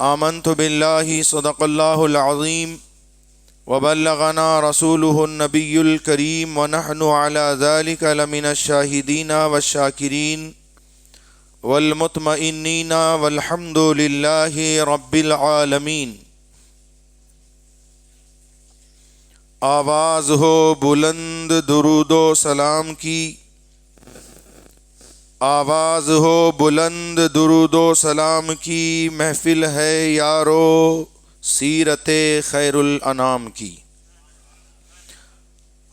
آمنت باللہ صدق اللہ العظیم وبلغنا رسوله النبی الکریم ونحن على ذلك لمن الشاہدین والشاکرین والمطمئنین والحمد للہ رب العالمین۔ آواز ہو بلند درود و سلام کی، آواز ہو بلند درود و سلام کی، محفل ہے یارو سیرت خیر الانام کی۔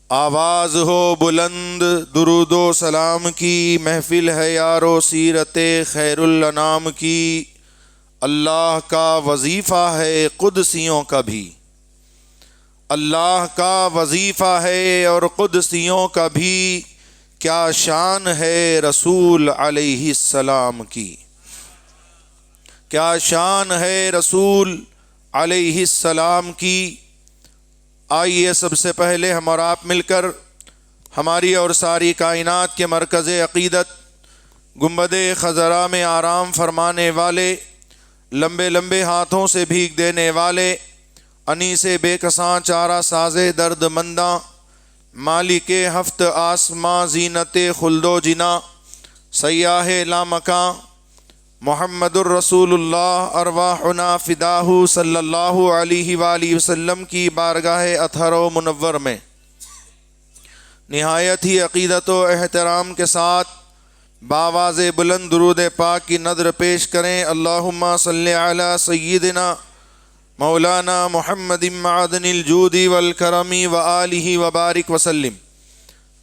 آواز ہو بلند درود و سلام کی، محفل ہے یارو سیرت خیر الانام کی۔ اللہ کا وظیفہ ہے قدسیوں کا بھی، اللہ کا وظیفہ ہے اور قدسیوں کا بھی، کیا شان ہے رسول علیہ السلام کی، کیا شان ہے رسول علیہ السلام کی۔ آئیے سب سے پہلے ہم اور آپ مل کر ہماری اور ساری کائنات کے مرکز عقیدت گنبد خضرا میں آرام فرمانے والے، لمبے لمبے ہاتھوں سے بھیگ دینے والے، انیس بے کساں چارہ ساز درد منداں، مالک ہفت آسماں زینت خلد و جنا، سیاہ لامکاں، محمد الرسول اللہ ارواحنا فداہ صلی اللہ علیہ وآلہ وسلم کی بارگاہ اطہر و منور میں نہایت ہی عقیدت و احترام کے ساتھ بآواز بلند درود پاک کی نذر پیش کریں۔ اللہم صلی علی سیدنا مولانا محمد معدن الجود والکرم وآلہ وبارک وسلم۔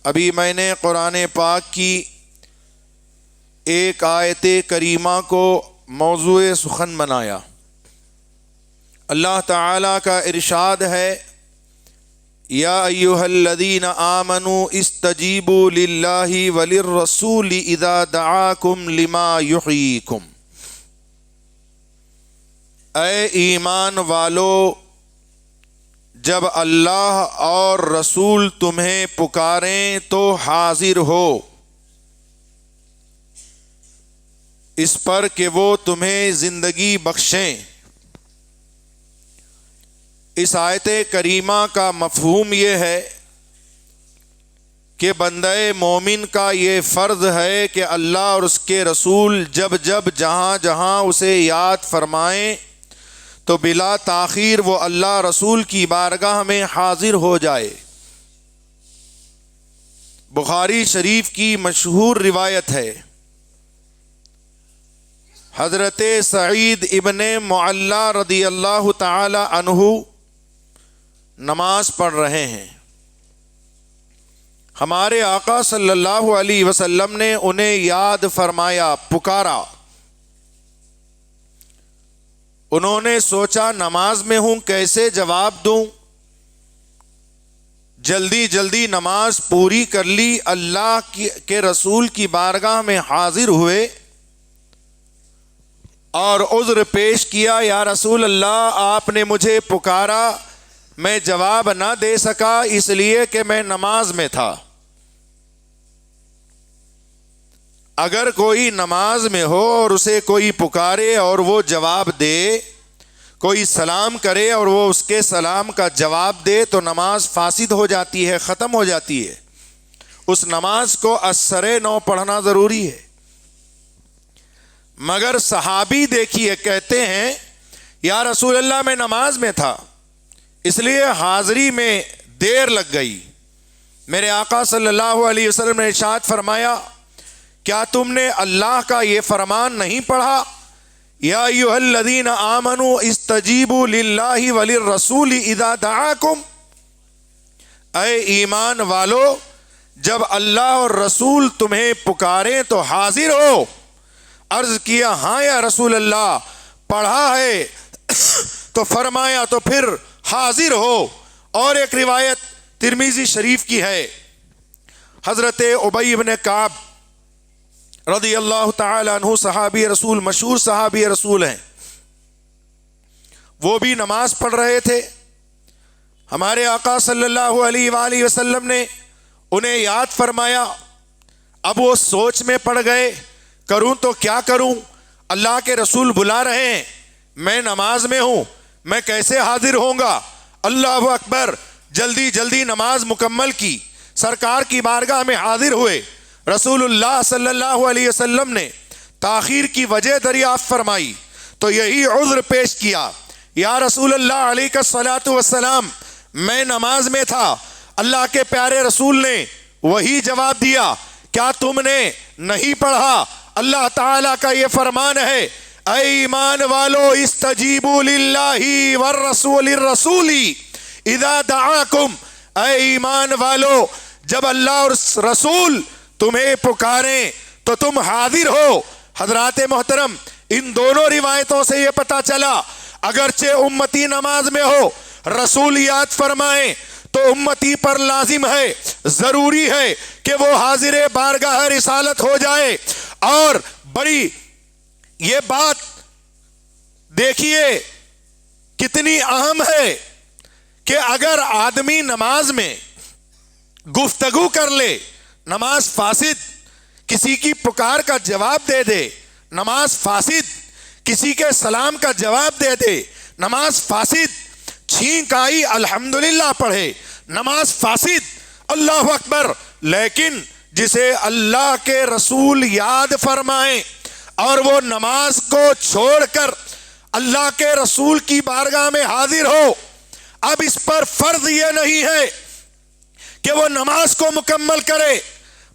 ابھی میں نے قرآن پاک کی ایک آیت کریمہ کو موضوع سخن بنایا۔ اللہ تعالیٰ کا ارشاد ہے، یا ایھا الذین آمنوا استجیبوا للہ وللرسول اذا دعاکم لما یحییکم۔ اے ایمان والو، جب اللہ اور رسول تمہیں پکاریں تو حاضر ہو، اس پر کہ وہ تمہیں زندگی بخشیں۔ اس آیت کریمہ کا مفہوم یہ ہے کہ بندہ مومن کا یہ فرض ہے کہ اللہ اور اس کے رسول جب جب جہاں جہاں اسے یاد فرمائیں تو بلا تاخیر وہ اللہ رسول کی بارگاہ میں حاضر ہو جائے۔ بخاری شریف کی مشہور روایت ہے، حضرت سعید ابن معلی رضی اللہ تعالی عنہ نماز پڑھ رہے ہیں۔ ہمارے آقا صلی اللہ علیہ وسلم نے انہیں یاد فرمایا، پکارا۔ انہوں نے سوچا نماز میں ہوں، کیسے جواب دوں؟ جلدی جلدی نماز پوری کر لی، اللہ کے رسول کی بارگاہ میں حاضر ہوئے اور عذر پیش کیا، یا رسول اللہ آپ نے مجھے پکارا، میں جواب نہ دے سکا اس لیے کہ میں نماز میں تھا۔ اگر کوئی نماز میں ہو اور اسے کوئی پکارے اور وہ جواب دے، کوئی سلام کرے اور وہ اس کے سلام کا جواب دے تو نماز فاسد ہو جاتی ہے، ختم ہو جاتی ہے۔ اس نماز کو اثر نو پڑھنا ضروری ہے۔ مگر صحابی دیکھیے کہتے ہیں، یا رسول اللہ میں نماز میں تھا، اس لیے حاضری میں دیر لگ گئی۔ میرے آقا صلی اللہ علیہ وسلم نے ارشاد فرمایا، کیا تم نے اللہ کا یہ فرمان نہیں پڑھا، یا ایھا الذین آمنوا استجیبوا للہ وللرسول اذا دعاکم؟ اے ایمان والو، جب اللہ اور رسول تمہیں پکاریں تو حاضر ہو۔ عرض کیا، ہاں یا رسول اللہ، پڑھا ہے تو فرمایا تو پھر حاضر ہو۔ اور ایک روایت ترمذی شریف کی ہے، حضرت ابی بن کعب رضی اللہ تعالی عنہ صحابی رسول، مشہور صحابی رسول ہیں، وہ بھی نماز پڑھ رہے تھے۔ ہمارے آقا صلی اللہ علیہ وآلہ وسلم نے انہیں یاد فرمایا۔ اب وہ سوچ میں پڑ گئے، کروں تو کیا کروں؟ اللہ کے رسول بلا رہے ہیں، میں نماز میں ہوں، میں کیسے حاضر ہوں گا؟ اللہ اکبر، جلدی جلدی نماز مکمل کی، سرکار کی بارگاہ میں حاضر ہوئے۔ رسول اللہ صلی اللہ علیہ وسلم نے تاخیر کی وجہ دریافت فرمائی تو یہی عذر پیش کیا، یا رسول اللہ علیہ الصلاۃ والسلام، میں نماز میں تھا۔ اللہ کے پیارے رسول نے وہی جواب دیا، کیا تم نے نہیں پڑھا؟ اللہ تعالیٰ کا یہ فرمان ہے، اے ایمان والو استجیبوا للہ والرسول الرسول اذا دعاکم، اے ایمان والو جب اللہ اور رسول تمہیں پکاریں تو تم حاضر ہو۔ حضرات محترم، ان دونوں روایتوں سے یہ پتہ چلا اگرچہ امتی نماز میں ہو، رسول یاد فرمائیں تو امتی پر لازم ہے، ضروری ہے کہ وہ حاضر بارگاہ رسالت ہو جائے۔ اور بڑی یہ بات دیکھیے کتنی اہم ہے کہ اگر آدمی نماز میں گفتگو کر لے، نماز فاسد، کسی کی پکار کا جواب دے دے، نماز فاسد، کسی کے سلام کا جواب دے دے، نماز فاسد، چھینک آئی الحمدللہ پڑھے، نماز فاسد، اللہ اکبر۔ لیکن جسے اللہ کے رسول یاد فرمائیں اور وہ نماز کو چھوڑ کر اللہ کے رسول کی بارگاہ میں حاضر ہو، اب اس پر فرض یہ نہیں ہے کہ وہ نماز کو مکمل کرے،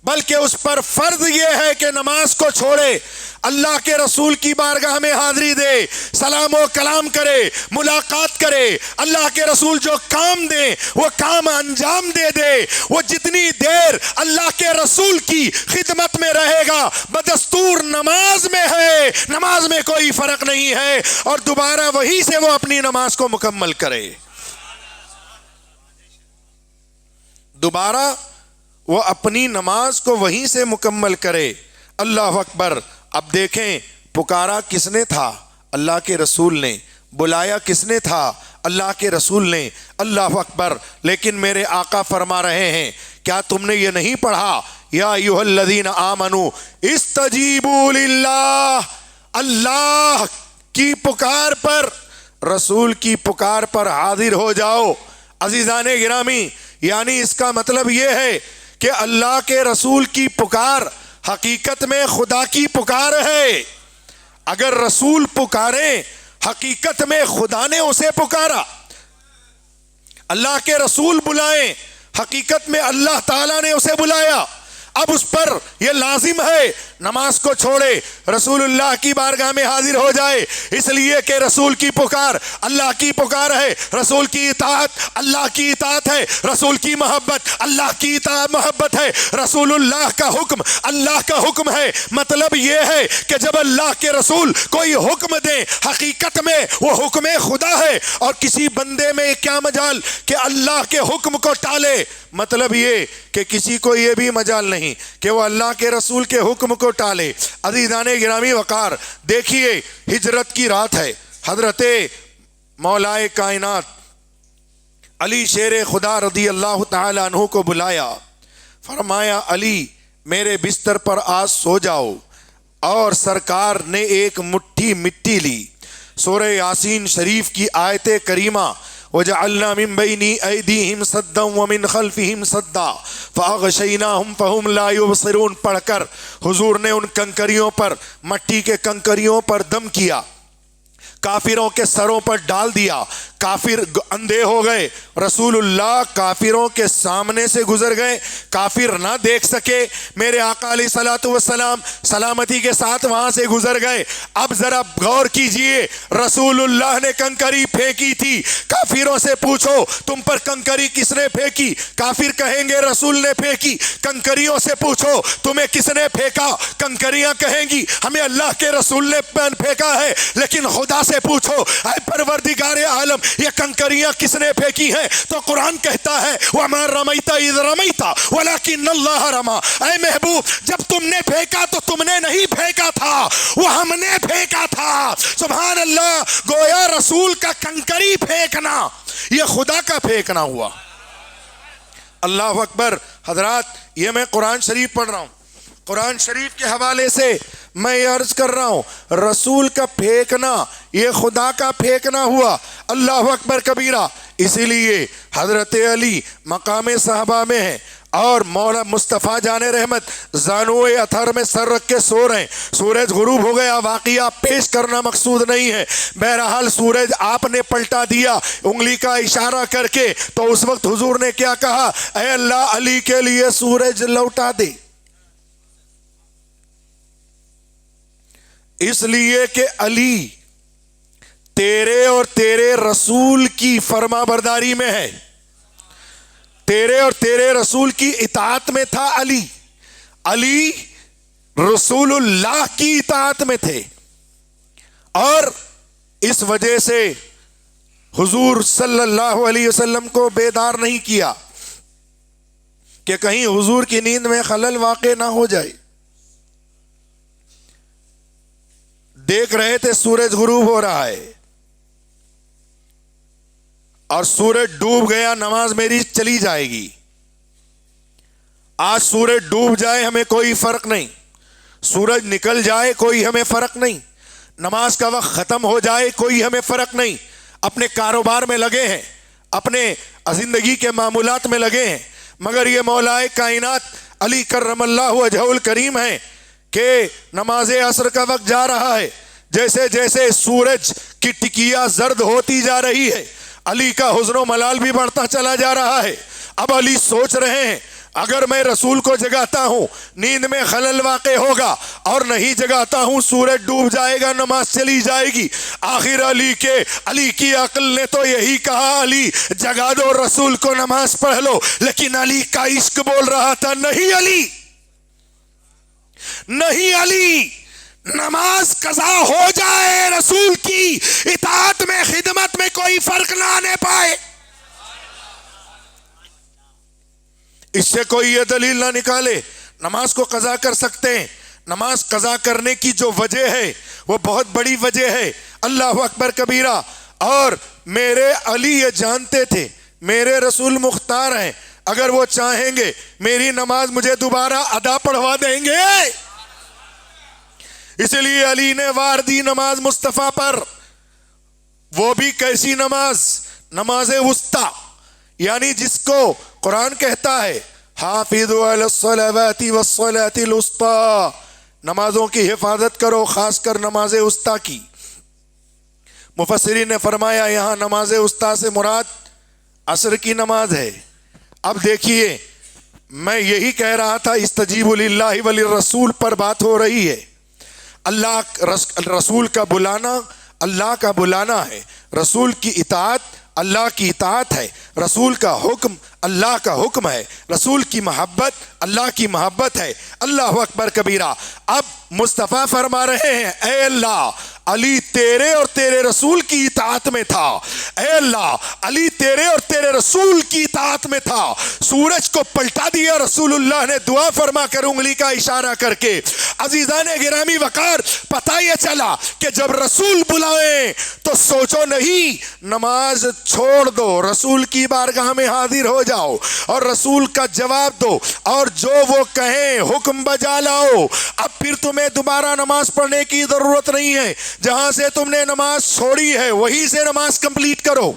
بلکہ اس پر فرض یہ ہے کہ نماز کو چھوڑے، اللہ کے رسول کی بارگاہ میں حاضری دے، سلام و کلام کرے، ملاقات کرے، اللہ کے رسول جو کام دیں وہ کام انجام دے دے۔ وہ جتنی دیر اللہ کے رسول کی خدمت میں رہے گا بدستور نماز میں ہے، نماز میں کوئی فرق نہیں ہے، اور دوبارہ وہی سے وہ اپنی نماز کو مکمل کرے، دوبارہ وہ اپنی نماز کو وہیں سے مکمل کرے۔ اللہ اکبر۔ اب دیکھیں پکارا کس نے تھا؟ اللہ کے رسول نے۔ بلایا کس نے تھا؟ اللہ کے رسول نے۔ اللہ اکبر۔ لیکن میرے آقا فرما رہے ہیں، کیا تم نے یہ نہیں پڑھا، یا ایھا الذین آمنوا استجیبوا للہ، اللہ کی پکار پر، رسول کی پکار پر حاضر ہو جاؤ۔ عزیزان گرامی، یعنی اس کا مطلب یہ ہے کہ اللہ کے رسول کی پکار حقیقت میں خدا کی پکار ہے۔ اگر رسول پکاریں، حقیقت میں خدا نے اسے پکارا۔ اللہ کے رسول بلائیں، حقیقت میں اللہ تعالیٰ نے اسے بلایا۔ اب اس پر یہ لازم ہے نماز کو چھوڑے، رسول اللہ کی بارگاہ میں حاضر ہو جائے، اس لیے کہ رسول کی پکار اللہ کی پکار ہے، رسول کی اطاعت اللہ کی اطاعت ہے، رسول کی محبت اللہ کی محبت ہے، رسول اللہ کا حکم اللہ کا حکم ہے۔ مطلب یہ ہے کہ جب اللہ کے رسول کوئی حکم دیں، حقیقت میں وہ حکم خدا ہے، اور کسی بندے میں کیا مجال کہ اللہ کے حکم کو ٹالے۔ مطلب یہ کہ کسی کو یہ بھی مجال نہیں کہ وہ اللہ کے رسول کے حکم کو ٹالے۔ عزیزان گرامی وقار، دیکھیے ہجرت کی رات ہے، حضرت مولائے کائنات علی شیر خدا رضی اللہ تعالی عنہ کو بلایا، فرمایا علی میرے بستر پر آج سو جاؤ، اور سرکار نے ایک مٹھی مٹی لی، سورہ یاسین شریف کی آیت کریمہ وَجَعَلْنَا مِن بَيْنِ أَيْدِيهِمْ سَدًّا وَمِنْ خَلْفِهِمْ سَدًّا فَأَغْشَيْنَاهُمْ فَهُمْ لَا يُبْصِرُونَ پڑھ کر حضور نے ان کنکریوں پر، مٹی کے کنکریوں پر دم کیا، کافروں کے سروں پر ڈال دیا، کافر اندھے ہو گئے، رسول اللہ کافروں کے سامنے سے گزر گئے، کافر نہ دیکھ سکے، میرے آقا علیہ الصلوۃ والسلام سلامتی کے ساتھ وہاں سے گزر گئے۔ اب ذرا غور کیجئے، رسول اللہ نے کنکری پھینکی تھی، کافروں سے پوچھو تم پر کنکری کس نے پھینکی؟ کافر کہیں گے رسول نے پھینکی۔ کنکریوں سے پوچھو تمہیں کس نے پھینکا؟ کنکریاں کہیں گی ہمیں اللہ کے رسول نے پھینکا ہے۔ لیکن خدا سے پوچھو، اے پروردگار عالم یہ کنکریاں کس نے پھینکی ہیں؟ تو قرآن کہتا ہے وَمَا رَمَيْتَ إِذْ رَمَيْتَ وَلَكِنَّ اللَّهَ رَمَى۔ اے محبوب جب تم نے پھینکا تو تم نے نہیں پھینکا تھا، وہ ہم نے پھینکا تھا۔ سبحان اللہ، گویا رسول کا کنکری پھینکنا یہ خدا کا پھینکنا ہوا۔ اللہ اکبر۔ حضرات یہ میں قرآن شریف پڑھ رہا ہوں، قرآن شریف کے حوالے سے میں یہ عرض کر رہا ہوں، رسول کا پھینکنا یہ خدا کا پھینکنا ہوا۔ اللہ اکبر کبیرہ۔ اسی لیے حضرت علی مقام صحابہ میں ہیں اور مولا مصطفیٰ جان رحمت زانوئے اتھر میں سر رکھ کے سو رہے ہیں۔ سورج غروب ہو گیا، واقعہ پیش کرنا مقصود نہیں ہے، بہرحال سورج آپ نے پلٹا دیا انگلی کا اشارہ کر کے، تو اس وقت حضور نے کیا کہا؟ اے اللہ علی کے لیے سورج لوٹا دے، اس لیے کہ علی تیرے اور تیرے رسول کی فرما برداری میں ہے، تیرے اور تیرے رسول کی اطاعت میں تھا۔ علی رسول اللہ کی اطاعت میں تھے، اور اس وجہ سے حضور صلی اللہ علیہ وسلم کو بیدار نہیں کیا کہ کہیں حضور کی نیند میں خلل واقع نہ ہو جائے۔ دیکھ رہے تھے سورج غروب ہو رہا ہے اور سورج ڈوب گیا، نماز میری چلی جائے گی۔ آج سورج ڈوب جائے ہمیں کوئی فرق نہیں، سورج نکل جائے کوئی ہمیں فرق نہیں، نماز کا وقت ختم ہو جائے کوئی ہمیں فرق نہیں۔ اپنے کاروبار میں لگے ہیں، اپنے زندگی کے معمولات میں لگے ہیں، مگر یہ مولا کائنات علی کرم اللہ وجہہ الکریم ہے کہ نماز عصر کا وقت جا رہا ہے، جیسے جیسے سورج کی ٹکیا زرد ہوتی جا رہی ہے، علی کا حزن و ملال بھی بڑھتا چلا جا رہا ہے۔ اب علی سوچ رہے ہیں اگر میں رسول کو جگاتا ہوں نیند میں خلل واقع ہوگا، اور نہیں جگاتا ہوں سورج ڈوب جائے گا، نماز چلی جائے گی۔ آخر علی کی عقل نے تو یہی کہا علی جگا دو رسول کو، نماز پڑھ لو، لیکن علی کا عشق بول رہا تھا نہیں علی، نہیں علی، نماز قضا ہو جائے رسول کی اطاعت میں خدمت میں کوئی فرق نہ آنے پائے۔ اس سے کوئی یہ دلیل نہ نکالے نماز کو قضا کر سکتے ہیں۔ نماز قضا کرنے کی جو وجہ ہے وہ بہت بڑی وجہ ہے، اللہ اکبر کبیرہ۔ اور میرے علی یہ جانتے تھے میرے رسول مختار ہیں، اگر وہ چاہیں گے میری نماز مجھے دوبارہ ادا پڑھوا دیں گے، اس لیے علی نے وار دی نماز مصطفیٰ پر۔ وہ بھی کیسی نماز؟ نماز وسطیٰ، یعنی جس کو قرآن کہتا ہے حافظوا علی الصلوات والصلاة الوسطیٰ، نمازوں کی حفاظت کرو، خاص کر نماز وسطیٰ کی۔ مفسرین نے فرمایا یہاں نماز وسطیٰ سے مراد عصر کی نماز ہے۔ اب دیکھیے، میں یہی کہہ رہا تھا استجیبوا للہ وللرسول پر بات ہو رہی ہے۔ اللہ رسول کا بلانا اللہ کا بلانا ہے، رسول کی اطاعت اللہ کی اطاعت ہے، رسول کا حکم اللہ کا حکم ہے، رسول کی محبت اللہ کی محبت ہے۔ اللہ اکبر کبیرہ۔ اب مصطفیٰ فرما رہے ہیں اے اللہ علی تیرے اور تیرے رسول کی اطاعت میں تھا، اے اللہ علی تیرے اور تیرے رسول کی اطاعت میں تھا۔ سورج کو پلٹا دیا رسول اللہ نے دعا فرما کر انگلی کا اشارہ کر کے۔ عزیزان گرامی وقار، پتہ یہ چلا کہ جب رسول بلائیں تو سوچو نہیں، نماز چھوڑ دو، رسول کی بارگاہ میں حاضر ہو جاؤ اور رسول کا جواب دو، اور جو وہ کہیں حکم بجا لاؤ۔ اب پھر تمہیں دوبارہ نماز پڑھنے کی ضرورت نہیں ہے، جہاں سے تم نے نماز چھوڑی ہے وہیں سے نماز کمپلیٹ کرو۔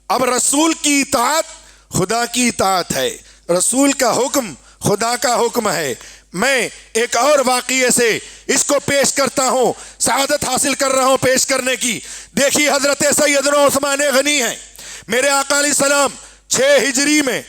اب رسول کی اطاعت خدا کی اطاعت ہے، رسول کا حکم خدا کا حکم ہے۔ میں ایک اور واقعے سے اس کو پیش کرتا ہوں، سعادت حاصل کر رہا ہوں پیش کرنے کی۔ دیکھیے حضرت سیدنا عثمان غنی ہیں، میرے آقا علیہ السلام 6 ہجری میں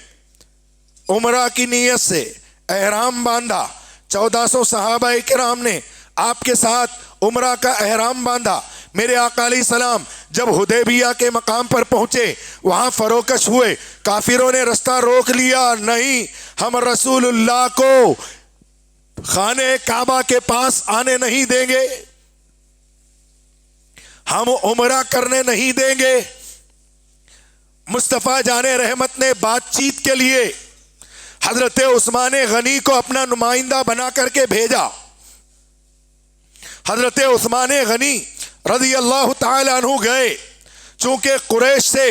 عمرہ کی نیت سے احرام باندھا، 1400 صحابہ کرام نے آپ کے ساتھ عمرہ کا احرام باندھا۔ میرے آقا علیہ السلام جب حدیبیہ کے مقام پر پہنچے وہاں فروکش ہوئے، کافروں نے رستہ روک لیا، نہیں ہم رسول اللہ کو خانہ کعبہ کے پاس آنے نہیں دیں گے، ہم عمرہ کرنے نہیں دیں گے۔ مصطفیٰ جان رحمت نے بات چیت کے لیے حضرت عثمان غنی کو اپنا نمائندہ بنا کر کے بھیجا۔ حضرت عثمان غنی رضی اللہ تعالی عنہ گئے، چونکہ قریش سے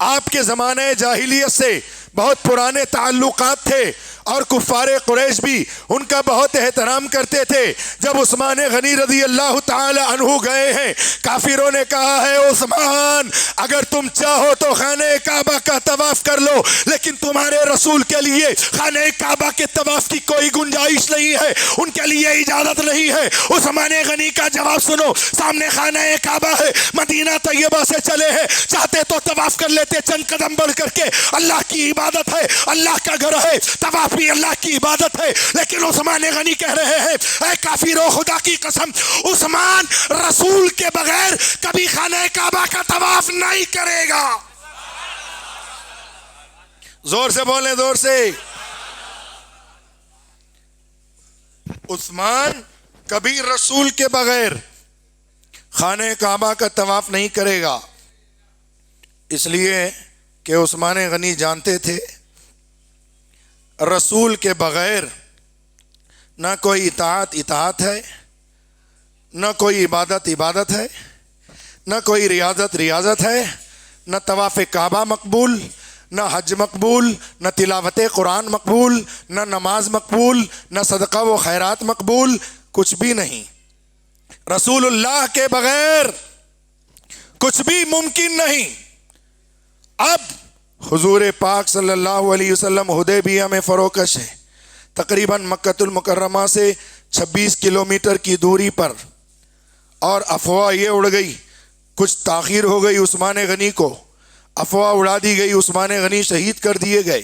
آپ کے زمانے جاہلیت سے بہت پرانے تعلقات تھے اور کفار قریش بھی ان کا بہت احترام کرتے تھے۔ جب عثمان غنی رضی اللہ تعالی عنہ گئے ہیں، کافروں نے کہا ہے عثمان اگر تم چاہو تو خانہ کعبہ کا طواف کر لو، لیکن تمہارے رسول کے لیے خانہ کعبہ کے طواف کی کوئی گنجائش نہیں ہے، ان کے لیے اجازت نہیں ہے۔ عثمان غنی کا جواب سنو، سامنے خانہ کعبہ ہے، مدینہ طیبہ سے چلے ہیں، چاہتے تو طواف کر لیتے چند قدم بڑھ کر کے، اللہ کی عبادت ہے، اللہ کا گھر ہے، طواف بھی اللہ کی عبادت ہے۔ لیکن عثمان غنی کہہ رہے ہیں اے کافرو، خدا کی قسم عثمان رسول کے بغیر کبھی خانہ کعبہ کا طواف نہیں کرے گا۔ زور سے بولیں، زور سے۔ عثمان کبھی رسول کے بغیر خانہ کعبہ کا طواف نہیں کرے گا، اس لیے کہ عثمان غنی جانتے تھے رسول کے بغیر نہ کوئی اطاعت ہے، نہ کوئی عبادت ہے، نہ کوئی ریاضت ہے، نہ طواف کعبہ مقبول، نہ حج مقبول، نہ تلاوت قرآن مقبول، نہ نماز مقبول، نہ صدقہ و خیرات مقبول، کچھ بھی نہیں۔ رسول اللہ کے بغیر کچھ بھی ممکن نہیں۔ اب حضور پاک صلی اللہ علیہ وسلم حدیبیہ میں فروکش ہے، تقریباً مکۃ المکرمہ سے 26 کلومیٹر کی دوری پر، اور افواہ یہ اڑ گئی، کچھ تاخیر ہو گئی عثمان غنی کو، افواہ اڑا دی گئی، عثمان غنی شہید کر دیے گئے۔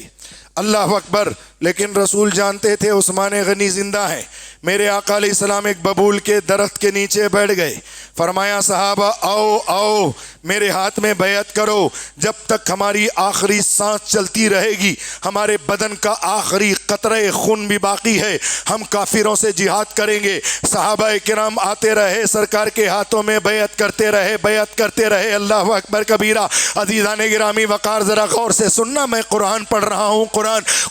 اللہ اکبر۔ لیکن رسول جانتے تھے عثمان غنی زندہ ہیں۔ میرے آقا علیہ السلام ایک ببول کے درخت کے نیچے بیٹھ گئے، فرمایا صحابہ آؤ آؤ میرے ہاتھ میں بیعت کرو، جب تک ہماری آخری سانس چلتی رہے گی، ہمارے بدن کا آخری قطرہ خون بھی باقی ہے، ہم کافروں سے جہاد کریں گے۔ صحابہ کرام آتے رہے، سرکار کے ہاتھوں میں بیعت کرتے رہے۔ اللہ اکبر کبیرہ۔ عزیزان گرامی وقار، ذرا غور سے سننا، میں قرآن پڑھ رہا ہوں،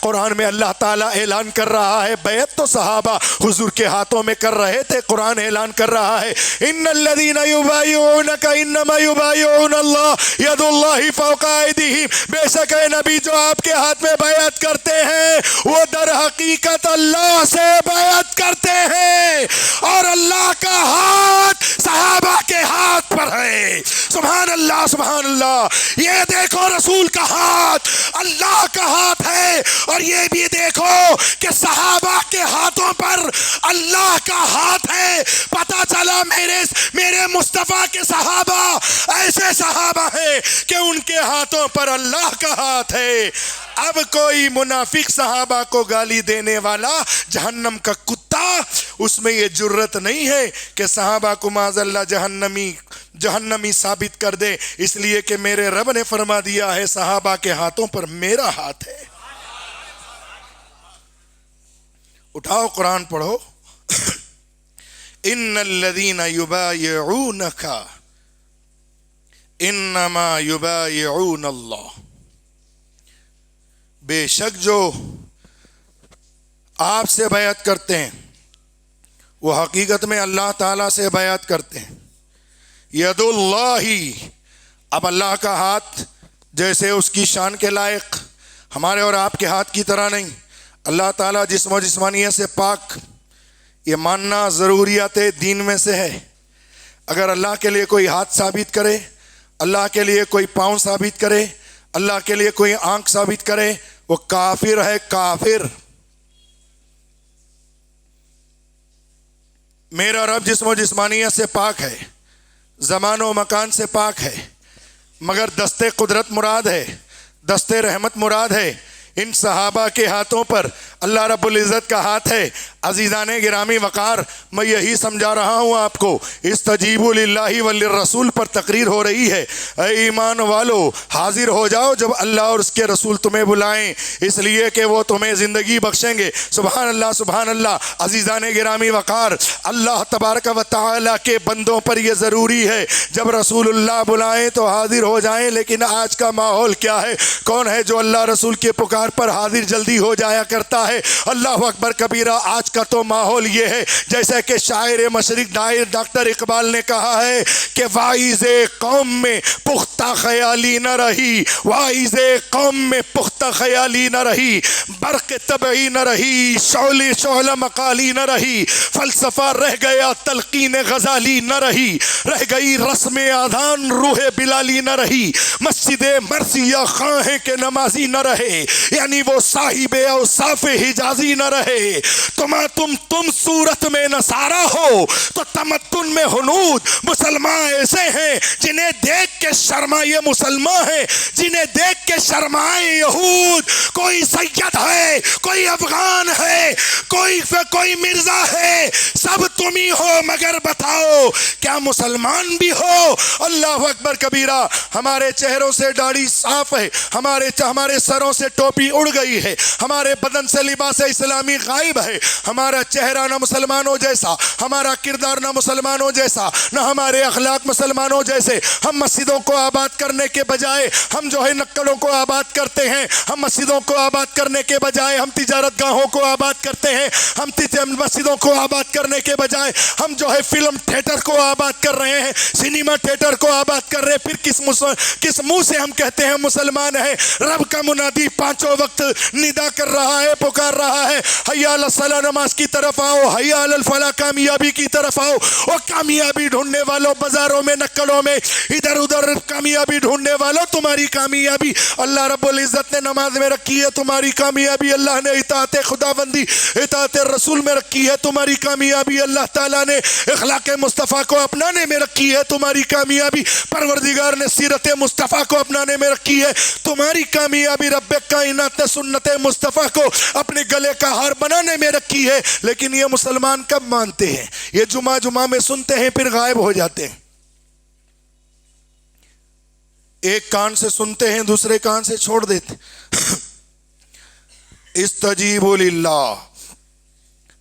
قرآن میں اللہ تعالیٰ اعلان کر رہا ہے، بیعت تو صحابہ حضور کے ہاتھوں میں کر رہے تھے، قرآن اعلان کر رہا ہے ان الذین یبایعونک انما یبایعون اللہ ید اللہ فوق ایدیہم، بے شک اے نبی جو آپ کے ہاتھ میں بیعت کرتے ہیں وہ در حقیقت اللہ سے بیعت کرتے ہیں، اور اللہ کا ہاتھ صحابہ کے ہاتھ پر ہے۔ سبحان اللہ، سبحان اللہ۔ یہ دیکھو رسول کا ہاتھ اللہ کا ہاتھ ہے، اور یہ بھی دیکھو کہ صحابہ کے ہاتھوں پر اللہ کا ہاتھ ہے۔ پتہ چلا میرے مصطفیٰ کے صحابہ ایسے صحابہ ہیں کہ ان کے ہاتھوں پر اللہ کا ہاتھ ہے۔ اب کوئی منافق صحابہ کو گالی دینے والا جہنم کا کتا، اس میں یہ جرت نہیں ہے کہ صحابہ کو معاذ اللہ جہنمی ثابت کر دے، اس لیے کہ میرے رب نے فرما دیا ہے صحابہ کے ہاتھوں پر میرا ہاتھ ہے۔ اٹھاؤ قرآن پڑھو۔ ان الذین یبایعونک انما یبایعون اللہ، بے شک جو آپ سے بیعت کرتے ہیں وہ حقیقت میں اللہ تعالیٰ سے بیعت کرتے ہیں۔ ید اللہ، اب اللہ کا ہاتھ جیسے اس کی شان کے لائق ہمارے اور آپ کے ہاتھ کی طرح نہیں، اللہ تعالیٰ جسم و جسمانیت سے پاک، یہ ماننا ضروریات دین میں سے ہے۔ اگر اللہ کے لیے کوئی ہاتھ ثابت کرے، اللہ کے لیے کوئی پاؤں ثابت کرے، اللہ کے لیے کوئی آنکھ ثابت کرے، وہ کافر ہے، کافر۔ میرا رب جسم و جسمانیت سے پاک ہے، زمان و مکان سے پاک ہے، مگر دست قدرت مراد ہے، دست رحمت مراد ہے۔ ان صحابہ کے ہاتھوں پر اللہ رب العزت کا ہاتھ ہے۔ عزیزان گرامی وقار، میں یہی سمجھا رہا ہوں آپ کو، استجیبوا للہ وللرسول پر تقریر ہو رہی ہے۔ اے ایمان والو، حاضر ہو جاؤ جب اللہ اور اس کے رسول تمہیں بلائیں، اس لیے کہ وہ تمہیں زندگی بخشیں گے۔ سبحان اللہ، سبحان اللہ۔ عزیزان گرامی وقار، اللہ تبارک و تعالیٰ کے بندوں پر یہ ضروری ہے جب رسول اللہ بلائیں تو حاضر ہو جائیں، لیکن آج کا ماحول کیا ہے؟ کون ہے جو اللہ رسول کے پکار دربار پر حاضر جلدی ہو جایا کرتا ہے۔ اللہ اکبر کبیرہ۔ آج کا تو ماحول یہ ہے جیسے کہ شاعر مشرق ڈاکٹر اقبال نے کہا ہے کہ واعظ قوم میں پختہ خیالی نہ رہی، واعظ قوم میں پختہ خیالی نہ رہی، برق طبعی نہ رہی، شعلہ مقالی نہ رہی، فلسفہ رہ گیا، تلقین غزالی نہ رہی، رہ گئی رسم آذان، روح بلالی نہ رہی، مسجد مرثیہ خاں ہے کہ نمازی نہ رہے، یعنی وہ صاحب اوصاف حجازی نہ رہے۔ تم صورت میں نصارہ ہو تو تمدن میں ہنود۔ مسلمان ایسے ہیں جنہیں دیکھ کے شرمائے مسلمان ہیں، جنہیں دیکھ کے شرمائے یہود۔ کوئی سید ہے، کوئی افغان ہے، کوئی مرزا ہے، سب تم ہی ہو، مگر بتاؤ کیا مسلمان بھی ہو؟ اللہ اکبر کبیرہ۔ ہمارے چہروں سے داڑھی صاف ہے، ہمارے سروں سے ٹوپی اڑ گئی ہے، ہمارے بدن سے لباس اسلامی غائب ہے، ہمارا چہرہ نہ مسلمانوں جیسا، ہمارا کردار نہ مسلمانوں جیسا، نہ ہمارے اخلاق مسلمانوں جیسے۔ ہم مسجدوں کو آباد کرنے کے بجائے ہم جو ہے نکلوں کو آباد کرتے ہیں، ہم مسجدوں کو آباد کرنے کے بجائے ہم تجارت گاہوں کو آباد کرتے ہیں، ہم مسجدوں کو آباد کرنے کے بجائے ہم جو ہے فلم تھیٹر کو آباد کر رہے ہیں، سینما تھیٹر کو آباد کر رہے ہیں۔ پھر کس منہ سے ہم کہتے ہیں مسلمان ہیں؟ رب کا منادی پانچوں وقت ندا کر رہا ہے، پکار رہا ہے، حی علی الصلاۃ، نماز کی طرف آؤ، حی علی الفلاح، کامیابی کی طرف آؤ۔ اور کامیابی ڈھونڈنے والوں، بازاروں میں، نکڑوں میں، ادھر ادھر کامیابی ڈھونڈنے والوں، تمہاری کامیابی اللہ رب العزت نے نماز میں رکھی ہے، تمہاری کامیابی اللہ نے اطاعت خداوندی، اطاعت رسول میں رکھی ہے، تمہاری کامیابی اللہ تعالیٰ نے اخلاق مصطفیٰ کو اپنانے میں رکھی ہے، تمہاری کامیابی پروردگار نے سیرت مصطفیٰ کو اپنانے میں رکھی ہے، تمہاری کامیابی رب کائنات نے سنت مصطفیٰ کو اپنے گلے کا ہار بنانے میں رکھی ہے۔ لیکن یہ مسلمان کب مانتے ہیں؟ یہ جمعہ میں سنتے ہیں پھر غائب ہو جاتے ہیں، ایک کان سے سنتے ہیں دوسرے کان سے چھوڑ دیتے۔ استجیبوا للہ،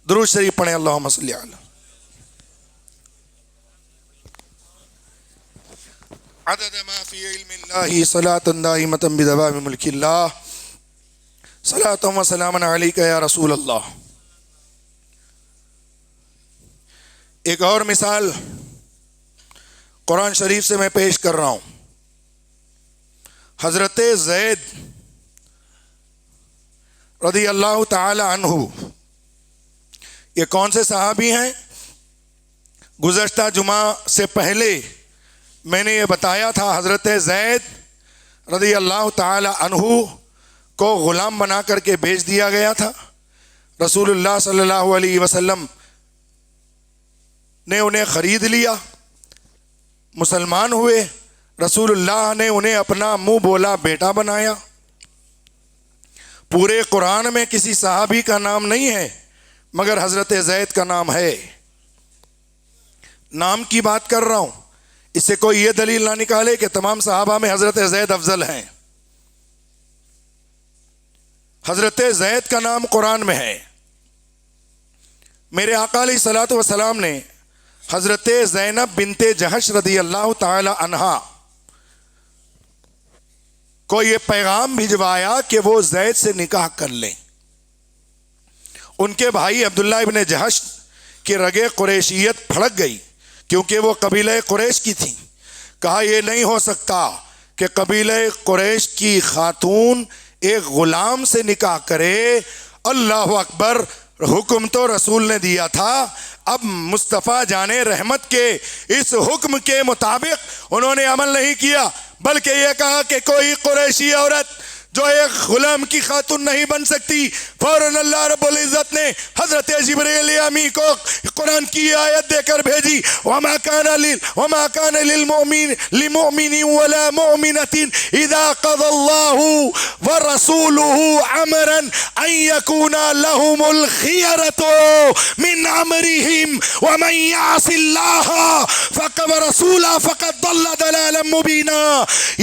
درود شریف پڑھیں، اللہم صلی علی عدد ما فی علم اللہ، صلاۃ دائمۃ بدوام ملک اللہ، صلاۃ و سلام علیک یا رسول اللہ۔ ایک اور مثال قرآن شریف سے میں پیش کر رہا ہوں۔ حضرت زید رضی اللہ تعالی عنہ، یہ کون سے صحابی ہیں؟ گزشتہ جمعہ سے پہلے میں نے یہ بتایا تھا، حضرت زید رضی اللہ تعالی عنہ کو غلام بنا کر کے بھیج دیا گیا تھا۔ رسول اللہ صلی اللہ علیہ وسلم نے انہیں خرید لیا، مسلمان ہوئے، رسول اللہ نے انہیں اپنا منہ بولا بیٹا بنایا۔ پورے قرآن میں کسی صحابی کا نام نہیں ہے مگر حضرت زید کا نام ہے۔ نام کی بات کر رہا ہوں، اس سے کوئی یہ دلیل نہ نکالے کہ تمام صحابہ میں حضرت زید افضل ہیں۔ حضرت زید کا نام قرآن میں ہے۔ میرے آقا علیہ الصلوۃ والسلام نے حضرت زینب بنت جہش رضی اللہ تعالی عنہا کو یہ پیغام بھجوایا کہ وہ زید سے نکاح کر لیں۔ ان کے بھائی عبداللہ ابن جہش کی رگے قریشیت پھڑک گئی کیونکہ وہ قبیلہ قریش کی تھی۔ کہا یہ نہیں ہو سکتا کہ قبیلہ قریش کی خاتون ایک غلام سے نکاح کرے۔ اللہ اکبر، حکم تو رسول نے دیا تھا، اب مصطفیٰ جان رحمت کے اس حکم کے مطابق انہوں نے عمل نہیں کیا، بلکہ یہ کہا کہ کوئی قریشی عورت جو ایک غلام کی خاتون نہیں بن سکتی۔ فوراً اللہ رب العزت نے حضرت جبریل امی کو قرآن کی آیت دے کر بھیجی، وَمَا كَانَ لِلْمُؤْمِنٍ وَلَا مُؤْمِنَةٍ إِذَا قَضَى اللَّهُ وَرَسُولُهُ أَمْرًا أَن يَكُونَ لَهُمُ الْخِيَرَةُ مِنْ أَمْرِهِمْ وَمَن يَعْصِ اللَّهَ وَرَسُولَهُ فَقَدْ ضَلَّ ضَلَالًا مُبِينًا۔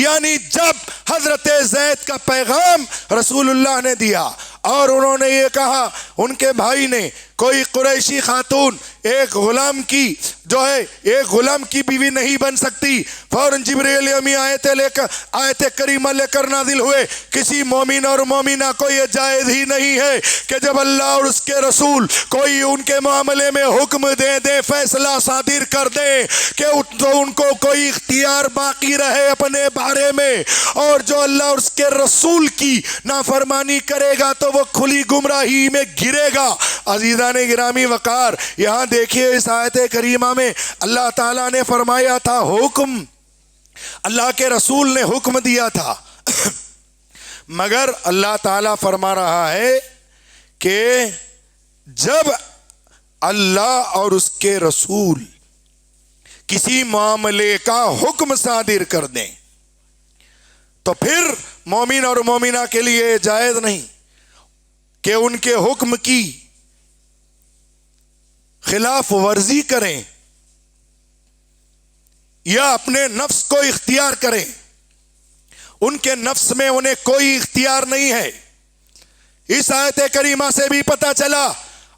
یعنی جب حضرت زید کا پیغام رسول اللہ نے دیا اور انہوں نے یہ کہا، ان کے بھائی نے کوئی قریشی خاتون ایک غلام کی جو ہے ایک غلام کی بیوی نہیں بن سکتی. فوراً جبرائیل امی آیت کریمہ لے کر نازل ہوئے. کسی مومن اور مومنہ کو یہ جائز ہی نہیں ہے کہ جب اللہ اور اس کے رسول کوئی ان کے معاملے میں حکم دے فیصلہ صادر کر دے کہ ان کو کوئی اختیار باقی رہے اپنے بارے میں. اور جو اللہ اور اس کے رسول کی نافرمانی کرے گا تو وہ کھلی گمراہی میں گرے گا. عزیزان گرامی وقار، یہاں دیکھیے اس آیت کریمہ میں اللہ تعالیٰ نے فرمایا تھا حکم، اللہ کے رسول نے حکم دیا تھا، مگر اللہ تعالیٰ فرما رہا ہے کہ جب اللہ اور اس کے رسول کسی معاملے کا حکم صادر کر دیں تو پھر مومن اور مومنہ کے لیے جائز نہیں کہ ان کے حکم کی خلاف ورزی کریں یا اپنے نفس کو اختیار کریں. ان کے نفس میں انہیں کوئی اختیار نہیں ہے. اس آیت کریمہ سے بھی پتہ چلا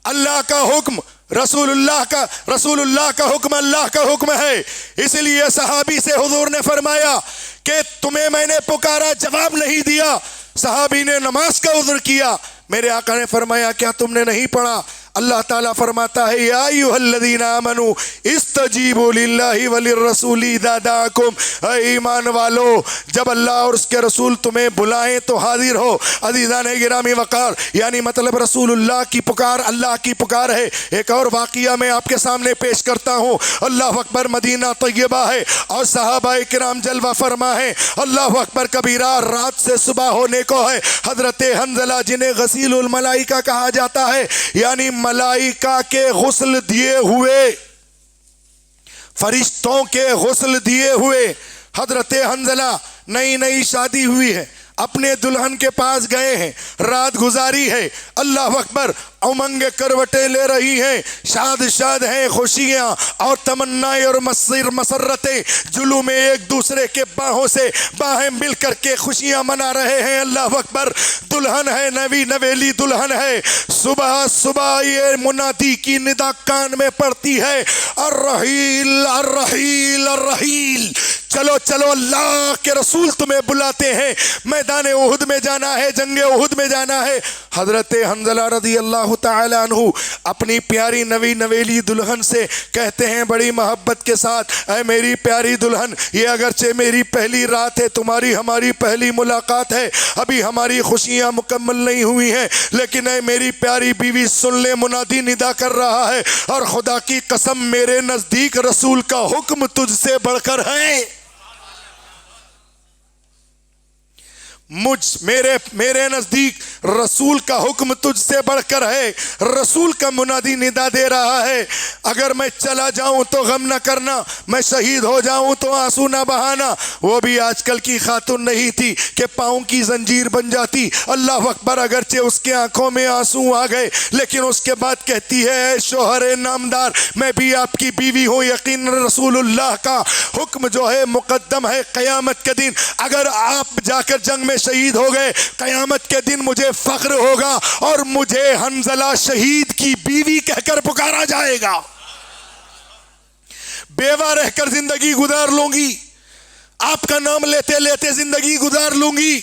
اللہ کا حکم رسول اللہ کا حکم اللہ کا حکم ہے. اس لیے صحابی سے حضور نے فرمایا کہ تمہیں میں نے پکارا جواب نہیں دیا. صحابی نے نماز کا عذر کیا. میرے آقا نے فرمایا کیا تم نے نہیں پڑھا؟ اللہ تعالیٰ فرماتا ہے یا ایھا الذین آمنوا استجیبوا للہ وللرسول اذا دعاکم، اے ایمان والو جب اللہ اور اس کے رسول تمہیں بلائیں تو حاضر ہو. عزیزان گرامی وقار، یعنی مطلب رسول اللہ کی پکار اللہ کی پکار ہے. ایک اور واقعہ میں آپ کے سامنے پیش کرتا ہوں. اللہ اکبر، مدینہ طیبہ ہے اور صحابہ کرام جلوہ فرما ہے. اللہ اکبر کبیرہ. رات سے صبح ہونے کو ہے. حضرت حنظلہ جنہیں غسیل الملائکہ کہا جاتا ہے، یعنی ملائکہ کے غسل دیے ہوئے، فرشتوں کے غسل دیے ہوئے حضرت حنظلہ نئی شادی ہوئی ہے، اپنے دلہن کے پاس گئے ہیں، رات گزاری ہے. اللہ اکبر. امنگ کروٹیں لے رہی ہیں، شاد ہیں، خوشیاں اور تمنائیں اور مسرتیں جلو میں ایک دوسرے کے باہوں سے باہیں مل کر کے خوشیاں منا رہے ہیں. اللہ اکبر. دلہن ہے، نویلی دلہن ہے. صبح یہ منادی کی ندا کان میں پڑتی ہے، الرحیل الرحیل الرحیل. چلو اللہ کے رسول تمہیں بلاتے ہیں، میدان احد میں جانا ہے، جنگ احد میں جانا ہے. حضرت حنظلہ رضی اللہ تعالی عنہ اپنی پیاری نویلی دلہن سے کہتے ہیں بڑی محبت کے ساتھ، اے میری پیاری دلہن، یہ اگرچہ میری پہلی رات ہے، تمہاری ہماری پہلی ملاقات ہے، ابھی ہماری خوشیاں مکمل نہیں ہوئی ہیں، لیکن اے میری پیاری بیوی سن لے، منادی ندا کر رہا ہے اور خدا کی قسم میرے نزدیک رسول کا حکم تجھ سے بڑھ کر ہے. میرے نزدیک رسول کا حکم تجھ سے بڑھ کر ہے. رسول کا منادی ندا دے رہا ہے، اگر میں چلا جاؤں تو غم نہ کرنا، میں شہید ہو جاؤں تو آنسو نہ بہانا. وہ بھی آج کل کی خاتون نہیں تھی کہ پاؤں کی زنجیر بن جاتی. اللہ اکبر. اگرچہ اس کے آنکھوں میں آنسو آ گئے لیکن اس کے بعد کہتی ہے اے شوہر نامدار، میں بھی آپ کی بیوی ہوں، یقین رسول اللہ کا حکم جو ہے مقدم ہے. قیامت کے دن اگر آپ جا کر جنگ میں شہید ہو گئے، قیامت کے دن مجھے فخر ہوگا اور مجھے حنظلہ شہید کی بیوی کہہ کر پکارا جائے گا. بیوہ رہ کر زندگی گزار لوں گی، آپ کا نام لیتے لیتے زندگی گزار لوں گی،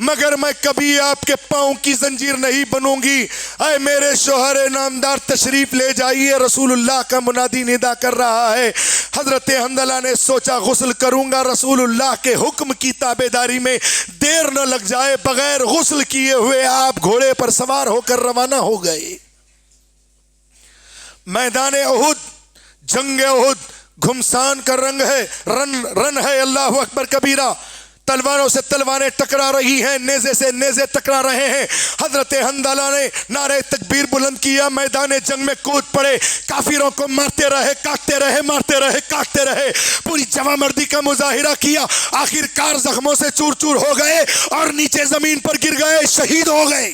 مگر میں کبھی آپ کے پاؤں کی زنجیر نہیں بنوں گی. اے میرے شوہر نامدار تشریف لے جائیے، رسول اللہ کا منادی ندا کر رہا ہے. حضرت حنظلہ نے سوچا غسل کروں گا، رسول اللہ کے حکم کی تابعداری میں دیر نہ لگ جائے. بغیر غسل کیے ہوئے آپ گھوڑے پر سوار ہو کر روانہ ہو گئے. میدان احد، جنگ احد گھمسان کا رنگ ہے، رن ہے. اللہ اکبر کبیرہ. تلواروں سے تلواریں ٹکرا رہی ہیں، نیزے سے نیزے ٹکرا رہے ہیں. حضرت حنظلہ نے نعرہ تکبیر بلند کیا، میدان جنگ میں کود پڑے، کافروں کو مارتے رہے، کاٹتے رہے، مارتے رہے، کاٹتے رہے، پوری جواں مردی کا مظاہرہ کیا. آخر کار زخموں سے چور چور ہو گئے اور نیچے زمین پر گر گئے، شہید ہو گئے.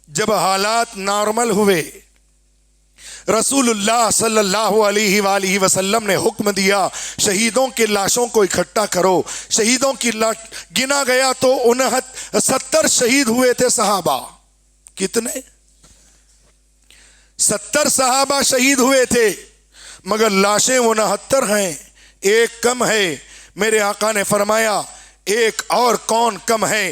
جب حالات نارمل ہوئے، رسول اللہ صلی اللہ علیہ وآلہ وسلم نے حکم دیا شہیدوں کی لاشوں کو اکٹھا کرو. شہیدوں کی گنا گیا تو 70 شہید ہوئے تھے صحابہ. کتنے؟ 70 صحابہ شہید ہوئے تھے، مگر لاشیں 69 ہیں، ایک کم ہے. میرے آقا نے فرمایا ایک اور کون کم ہے؟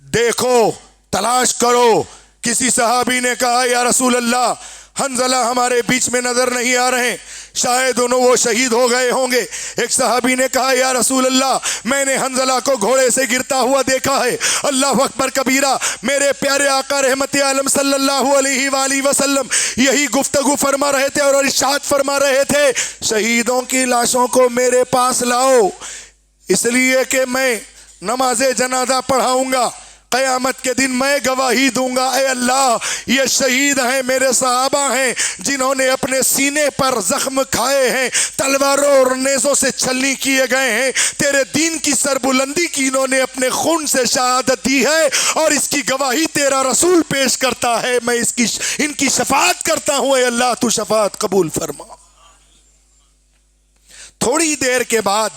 دیکھو، تلاش کرو. کسی صحابی نے کہا یا رسول اللہ حنظلہ ہمارے بیچ میں نظر نہیں آ رہے، شاید وہ شہید ہو گئے ہوں گے. ایک صحابی نے کہا یا رسول اللہ میں نے حنظلہ کو گھوڑے سے گرتا ہوا دیکھا ہے. اللہ اکبر کبیرہ. میرے پیارے آقا رحمت عالم صلی اللہ علیہ وآلہ وسلم یہی گفتگو فرما رہے تھے اور ارشاد فرما رہے تھے شہیدوں کی لاشوں کو میرے پاس لاؤ، اس لیے کہ میں نماز جنازہ پڑھاؤں گا، قیامت کے دن میں گواہی دوں گا اے اللہ یہ شہید ہیں، میرے صحابہ ہیں جنہوں نے اپنے سینے پر زخم کھائے ہیں، تلواروں اور نیزوں سے چھلنی کیے گئے ہیں، تیرے دین کی سربلندی کی انہوں نے اپنے خون سے شہادت دی ہے اور اس کی گواہی تیرا رسول پیش کرتا ہے. میں ان کی شفاعت کرتا ہوں، اے اللہ تو شفاعت قبول فرما. تھوڑی دیر کے بعد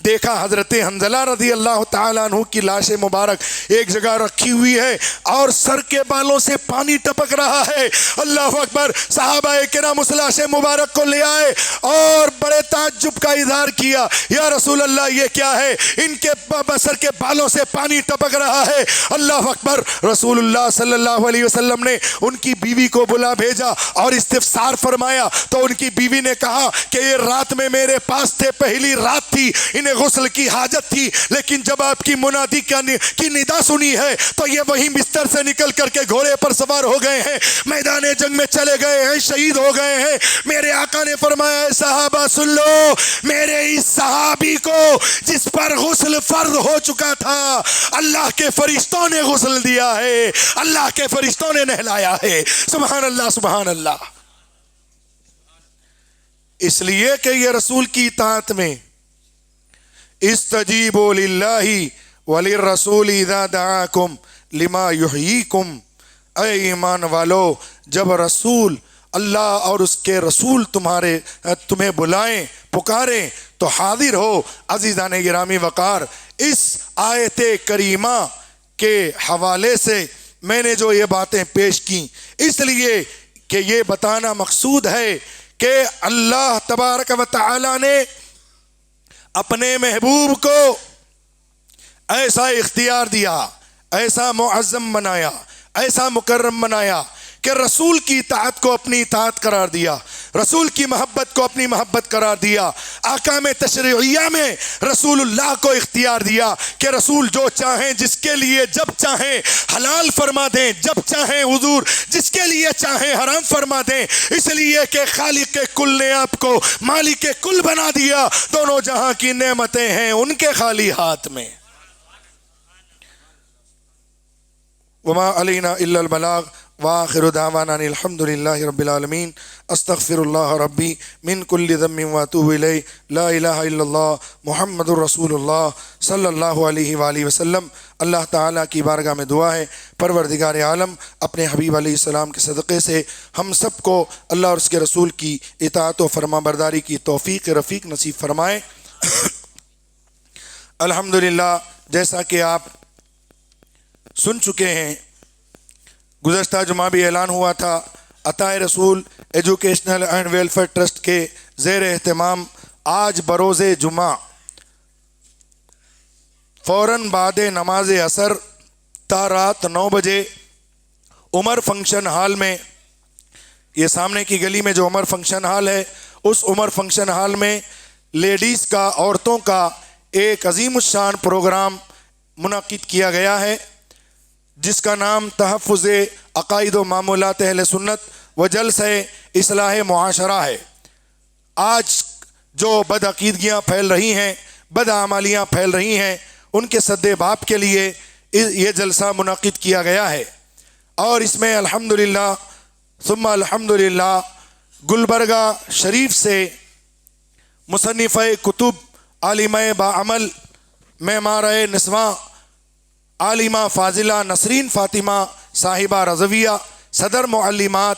دیکھا حضرت حنظلہ رضی اللہ تعالیٰ عنہ کی لاش مبارک ایک جگہ رکھی ہوئی ہے اور سر کے بالوں سے پانی ٹپک رہا ہے. اللہ اکبر. صحابہ کرام اس لاش مبارک کو لے آئے اور بڑے تعجب کا اظہار کیا، یا رسول اللہ یہ کیا ہے؟ ان کے سر کے بالوں سے پانی ٹپک رہا ہے. اللہ اکبر. رسول اللہ صلی اللہ علیہ وسلم نے ان کی بیوی کو بلا بھیجا اور استفسار فرمایا تو ان کی بیوی نے کہا کہ یہ رات میں میرے پاس تھے، پہلی رات تھی، انہیں غسل کی حاجت تھی، لیکن جب آپ کی منادی کی ندا سنی ہے تو یہ وہیں بستر سے نکل کر کے گھوڑے پر سوار ہو گئے ہیں، میدان جنگ میں چلے گئے ہیں، شہید ہو گئے ہیں. میرے آقا نے فرمایا اے صحابہ سن لو، میرے اس صحابی کو جس پر غسل فرض ہو چکا تھا اللہ کے فرشتوں نے غسل دیا ہے، اللہ کے فرشتوں نے نہلایا ہے. سبحان اللہ سبحان اللہ. اس لیے کہ یہ رسول کی اطاعت میں استجیبوا للہ وللرسول اذا دعاکم لما یحییکم. اے ایمان والو، جب رسول اللہ اور اس کے رسول تمہیں بلائیں پکاریں تو حاضر ہو. عزیزان گرامی وقار، اس آیت کریمہ کے حوالے سے میں نے جو یہ باتیں پیش کی اس لیے کہ یہ بتانا مقصود ہے کہ اللہ تبارک و تعالی نے اپنے محبوب کو ایسا اختیار دیا، ایسا معظم بنایا، ایسا مکرم بنایا کہ رسول کی اطاعت کو اپنی اطاعت قرار دیا، رسول کی محبت کو اپنی محبت قرار دیا. احکام تشریعیہ میں رسول اللہ کو اختیار دیا کہ رسول جو چاہیں جس کے لیے جب چاہیں حلال فرما دیں، جب چاہیں حضور جس کے لیے چاہیں حرام فرما دیں، اس لیے کہ خالق کل نے آپ کو مالک کل بنا دیا. دونوں جہاں کی نعمتیں ہیں ان کے خالی ہاتھ میں. وما علینا الا البلاغ وآخر دعوانا الحمد للہ رب العالمین. استغفر اللہ ربی من کل ذنب واتوب الیہ. لا الہ الا اللہ محمد الرسول اللہ صلی اللہ علیہ وآلہ وسلم. اللہ تعالیٰ کی بارگاہ میں دعا ہے پروردگار عالم اپنے حبیب علیہ السلام کے صدقے سے ہم سب کو اللہ اور اس کے رسول کی اطاعت و فرما برداری کی توفیق رفیق نصیب فرمائے. الحمدللہ جیسا کہ آپ سن چکے ہیں، گزشتہ جمعہ بھی اعلان ہوا تھا عطائے رسول ایجوکیشنل اینڈ ویلفیئر ٹرسٹ کے زیر اہتمام آج بروز جمعہ فوراً بعد نماز عصر تا رات 9 بجے عمر فنکشن ہال میں، یہ سامنے کی گلی میں جو عمر فنکشن ہال ہے، اس عمر فنکشن ہال میں لیڈیز کا، عورتوں کا ایک عظیم الشان پروگرام منعقد کیا گیا ہے جس کا نام تحفظ عقائد و معمولات اہل سنت و جلسہ اصلاح معاشرہ ہے. آج جو بدعقیدگیاں پھیل رہی ہیں، بدعمالیاں پھیل رہی ہیں، ان کے سد باب کے لیے یہ جلسہ منعقد کیا گیا ہے اور اس میں الحمدللہ ثم الحمدللہ گلبرگہ شریف سے مصنفہ کتب، عالمہ باعمل، معمارہ نسواں، عالمہ فاضلہ نسرین فاطمہ صاحبہ رضویہ، صدر معلمات